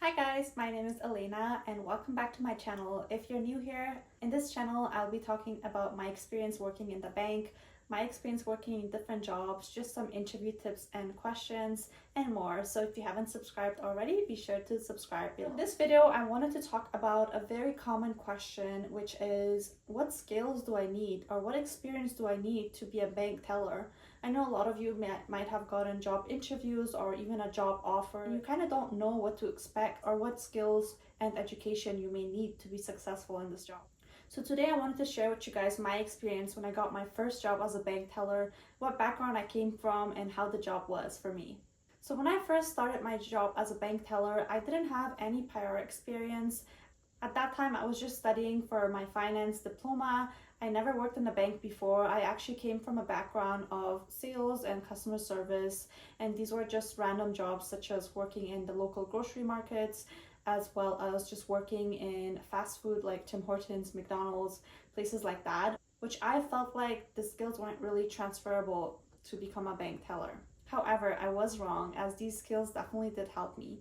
Hi guys, my name is Elena and welcome back to my channel. If you're new here, in this channel I'll be talking about my experience working in the bank, my experience working in different jobs, just some interview tips and questions and more. So if you haven't subscribed already, be sure to subscribe below. In this video I wanted to talk about a very common question, which is what skills do I need or what experience do I need to be a bank teller? I know a lot of you might have gotten job interviews or even a job offer. You kind of don't know what to expect or what skills and education you may need to be successful in this job. So today I wanted to share with you guys my experience when I got my first job as a bank teller, what background I came from, and how the job was for me. So when I first started my job as a bank teller, I didn't have any prior experience. At that time, I was just studying for my finance diploma. I never worked in the bank before. I actually came from a background of sales and customer service, and these were just random jobs such as working in the local grocery markets, as well as just working in fast food like Tim Hortons, McDonald's, places like that, which I felt like the skills weren't really transferable to become a bank teller. However, I was wrong, as these skills definitely did help me.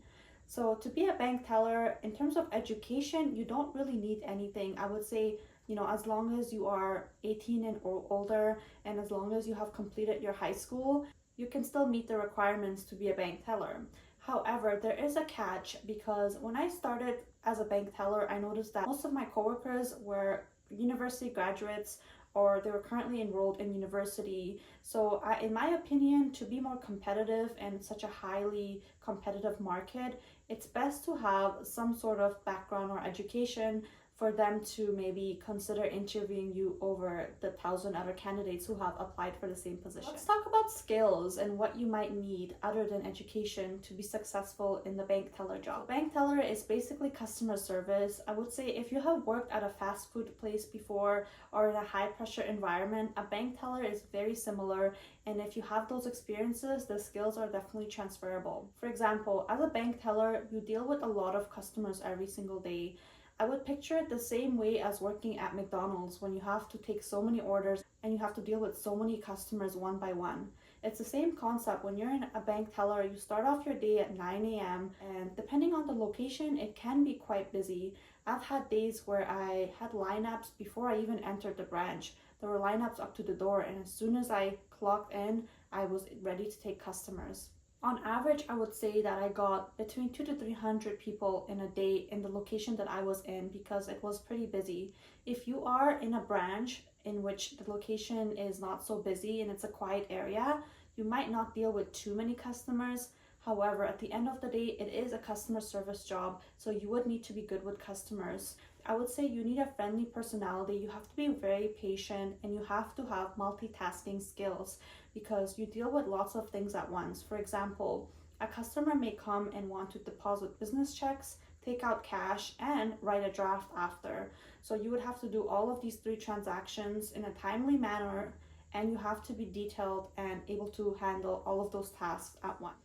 So to be a bank teller, in terms of education, you don't really need anything. I would say, as long as you are 18 and older, and as long as you have completed your high school, you can still meet the requirements to be a bank teller. However, there is a catch, because when I started as a bank teller, I noticed that most of my coworkers were university graduates or they were currently enrolled in university. So in my opinion, to be more competitive in such a highly competitive market, it's best to have some sort of background or education for them to maybe consider interviewing you over the 1,000 other candidates who have applied for the same position. Let's talk about skills and what you might need other than education to be successful in the bank teller job. Bank teller is basically customer service. I would say if you have worked at a fast food place before or in a high pressure environment, a bank teller is very similar, and if you have those experiences, the skills are definitely transferable. For example, as a bank teller, you deal with a lot of customers every single day. I would picture it the same way as working at McDonald's, when you have to take so many orders and you have to deal with so many customers one by one. It's the same concept. When you're in a bank teller, you start off your day at 9 a.m. and depending on the location, it can be quite busy. I've had days where I had lineups before I even entered the branch. There were lineups up to the door, and as soon as I clocked in, I was ready to take customers. On average, I would say that I got between 200 to 300 people in a day in the location that I was in, because it was pretty busy. If you are in a branch in which the location is not so busy and it's a quiet area, you might not deal with too many customers. However, at the end of the day, it is a customer service job, so you would need to be good with customers. I would say you need a friendly personality, you have to be very patient, and you have to have multitasking skills, because you deal with lots of things at once. For example, a customer may come and want to deposit business checks, take out cash, and write a draft after. So you would have to do all of these three transactions in a timely manner, and you have to be detailed and able to handle all of those tasks at once.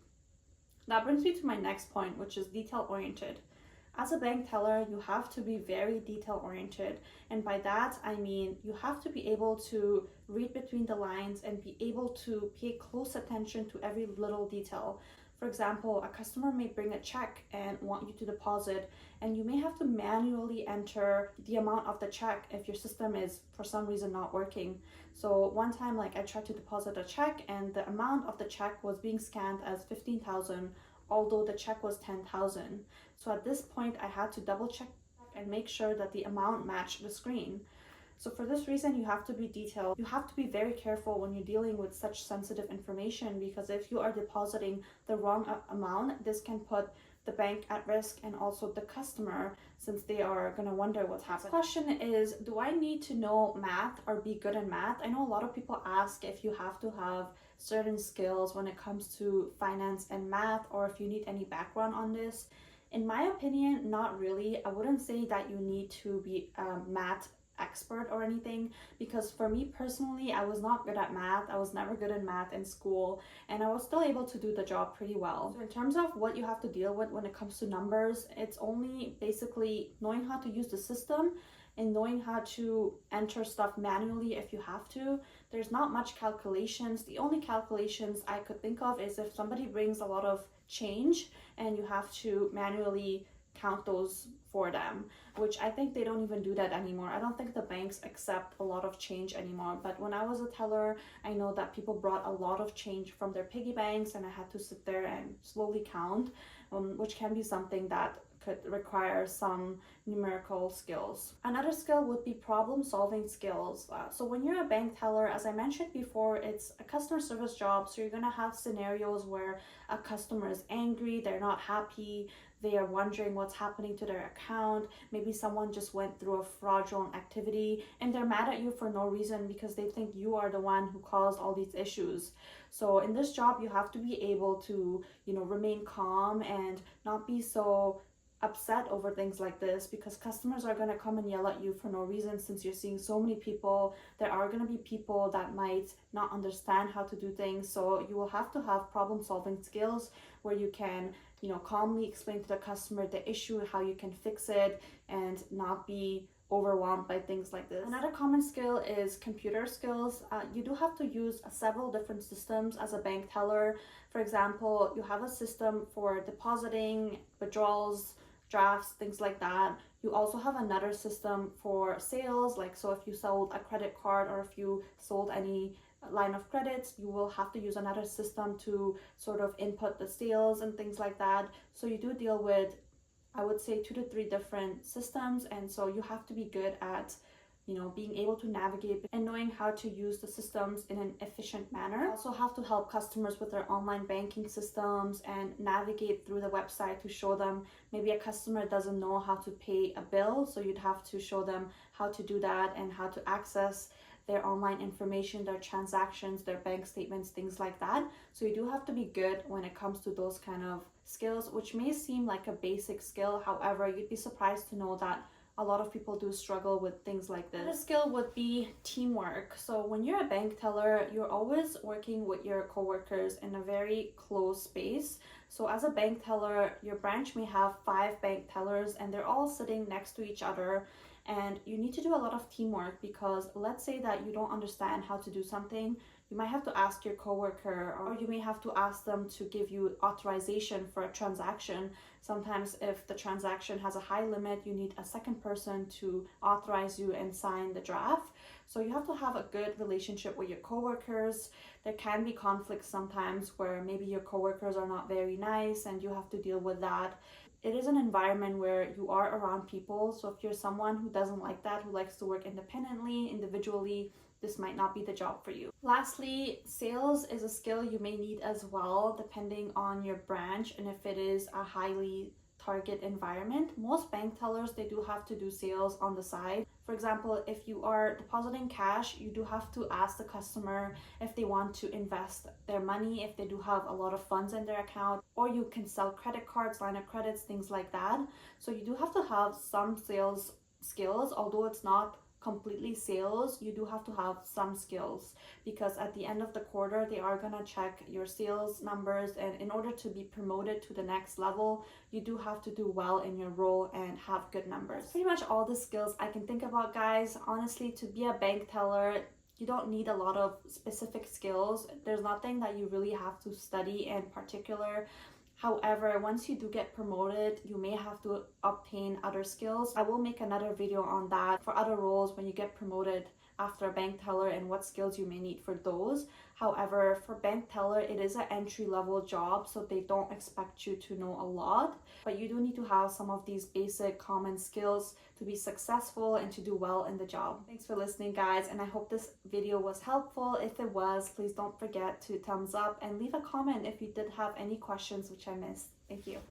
That brings me to my next point, which is detail-oriented. As a bank teller, you have to be very detail-oriented, and by that I mean you have to be able to read between the lines and be able to pay close attention to every little detail. For example, a customer may bring a check and want you to deposit, and you may have to manually enter the amount of the check if your system is for some reason not working. So one time, I tried to deposit a check and the amount of the check was being scanned as 15,000, although the check was 10,000. So at this point, I had to double check and make sure that the amount matched the screen. So for this reason, you have to be detailed. You have to be very careful when you're dealing with such sensitive information, because if you are depositing the wrong amount, this can put the bank at risk and also the customer, since they are going to wonder what's happening. The question is, do I need to know math or be good in math? I know a lot of people ask if you have to have certain skills when it comes to finance and math, or if you need any background on this. In my opinion, not really. I wouldn't say that you need to be a math expert or anything, because for me personally, I was not good at math. I was never good in math in school, and I was still able to do the job pretty well. So in terms of what you have to deal with when it comes to numbers, it's only basically knowing how to use the system and knowing how to enter stuff manually if you have to. There's not much calculations. The only calculations I could think of is if somebody brings a lot of change, and you have to manually count those for them, which I think they don't even do that anymore. I don't think the banks accept a lot of change anymore. But when I was a teller, I know that people brought a lot of change from their piggy banks, and I had to sit there and slowly count, which can be something that could require some numerical skills. Another skill would be problem solving skills. So when you're a bank teller, as I mentioned before, it's a customer service job. So you're gonna have scenarios where a customer is angry, they're not happy, they are wondering what's happening to their account. Maybe someone just went through a fraudulent activity and they're mad at you for no reason because they think you are the one who caused all these issues. So in this job, you have to be able to, remain calm and not be so upset over things like this, because customers are going to come and yell at you for no reason. Since you're seeing so many people, there are going to be people that might not understand how to do things. So you will have to have problem solving skills where you can calmly explain to the customer the issue, how you can fix it, and not be overwhelmed by things like this. Another common skill is computer skills. You do have to use several different systems as a bank teller. For example, you have a system for depositing, withdrawals, drafts, things like that. You also have another system for sales, like so if you sold a credit card or if you sold any line of credits, you will have to use another system to sort of input the sales and things like that. So you do deal with, I would say, 2 to 3 different systems, and so you have to be good at being able to navigate and knowing how to use the systems in an efficient manner. You also have to help customers with their online banking systems and navigate through the website to show them. Maybe a customer doesn't know how to pay a bill, so you'd have to show them how to do that and how to access their online information, their transactions, their bank statements, things like that. So you do have to be good when it comes to those kind of skills, which may seem like a basic skill. However, you'd be surprised to know that a lot of people do struggle with things like this. Another skill would be teamwork. So when you're a bank teller, you're always working with your coworkers in a very close space. So as a bank teller, your branch may have 5 bank tellers and they're all sitting next to each other. And you need to do a lot of teamwork, because let's say that you don't understand how to do something, you might have to ask your coworker, or you may have to ask them to give you authorization for a transaction. Sometimes if the transaction has a high limit, you need a second person to authorize you and sign the draft. So you have to have a good relationship with your coworkers. There can be conflicts sometimes where maybe your coworkers are not very nice and you have to deal with that. It is an environment where you are around people. So if you're someone who doesn't like that, who likes to work independently, individually, this might not be the job for you. Lastly, sales is a skill you may need as well, depending on your branch and if it is a highly target environment. Most bank tellers, they do have to do sales on the side. For example, if you are depositing cash, you do have to ask the customer if they want to invest their money, if they do have a lot of funds in their account, or you can sell credit cards, line of credits, things like that. So you do have to have some sales skills, although it's not completely sales, you do have to have some skills, because at the end of the quarter they are going to check your sales numbers, and in order to be promoted to the next level, you do have to do well in your role and have good numbers. Pretty much all the skills I can think about, guys. Honestly, to be a bank teller, you don't need a lot of specific skills. There's nothing that you really have to study in particular. However, once you do get promoted, you may have to obtain other skills. I will make another video on that for other roles when you get promoted after a bank teller and what skills you may need for those. However, for bank teller, it is an entry-level job, so they don't expect you to know a lot, but you do need to have some of these basic common skills to be successful and to do well in the job. Thanks for listening, guys, and I hope this video was helpful. If it was, please don't forget to thumbs up and leave a comment if you did have any questions which I missed. Thank you.